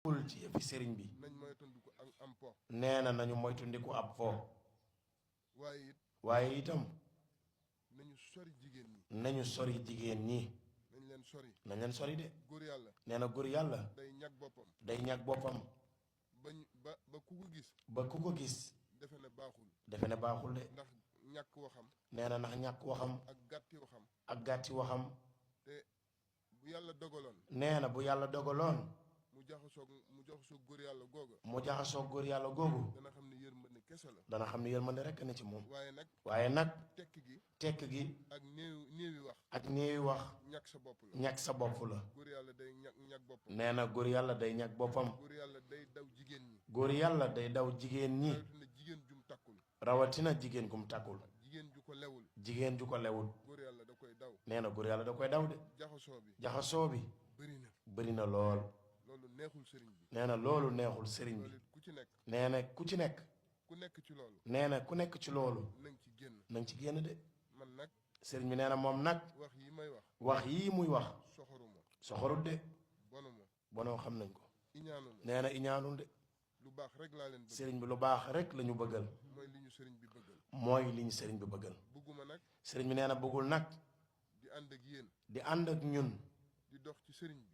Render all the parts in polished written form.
bul ci yëfi sëriñ bi nañ moytandiku am po nee na nañu moytandiku ab fo waaye itam nañu sori jigéen ñi nañu sori jigéen ñi nañ leen sori de góor yàlla nee na góor yàlla day ñag boppam ba ku ko gis defe ne baaxul de ndax ñàkk waxam nee na ndax ñàkk waxam ak gàtti waxam te bu yàlla dogaloon nee na bu yàlla dogaloon mu jaxasoog góor yàlla googu dana xam ne yërmande kese la dana xam ne yërmande rekk na ci moom waaye nag tekk gi ak néewi wax ñàkk sa bopp la góor yàlla day ñàkk boppam nee na góor yàlla day ñàkk boppam góor yàlla day daw jigéen ñi góor yàlla day daw jigéen ñi rawatina jigéen gum takkul jigéen ju ko lewul góor yàlla da koy daw nee na góor yàlla da koy daw de jaxasoo bi bëri na lool loolu neexul sëriñ bi nee na loolu neexul sëriñ bi nee na ku ci nekk nee na ku nekk ci loolu nañ ci génn de man nag sëriñ bi nee na moom nag wax yii muy wax soxorut de bonoo xam nañ ko nee na iñaanul de lu baax rek laa leen bëgg sëriñ bi lu baax rek la ñu bëggal mooy li ñu sëriñ bi bëggal bëgguma nag sëriñ bi nee na bëggul nag di ànd ak ñun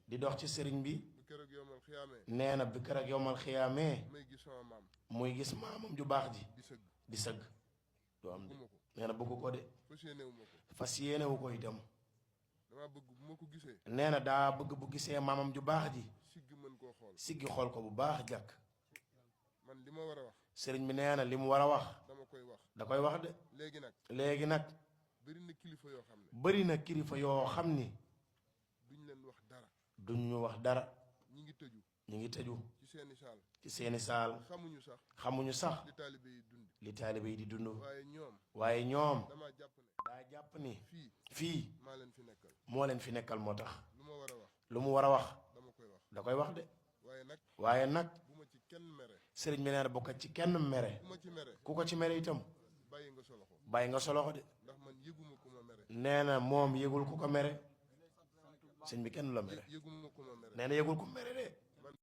di dox ci sëriñ bi bu keroog yowmal xiyaamee nee na bi keroog yowmal xiyaamee muy gis maamam ju baax ji di sëgg du am de nee na bëggu ko de fas yéenewu ko itam dama bëgg bu ma ko gisee nee na daa bëgg bu gisee maamam ju baax ji siggi xool ko bu baax jàkk man li ma war a wax sëriñ bi nee na li mu war a wax da koy wax de léegi nag bëri na kilifa yoo xam ni duñ ñu wax dara ñi ngi tëju ci seeni saal xamuñu sax li taalibe yi di dund waaye ñoom daa jàpp ni fii moo leen fi nekkal moo tax lu mu war a wax da koy wax de waaye nag sëriñ bi nee na bu ko ci kenn mere ku ko ci mere itam bàyyi nga soloxo de nee na moom yëgul ku ko mere sëñ bi kenn la mere nee na yëgul ku mere de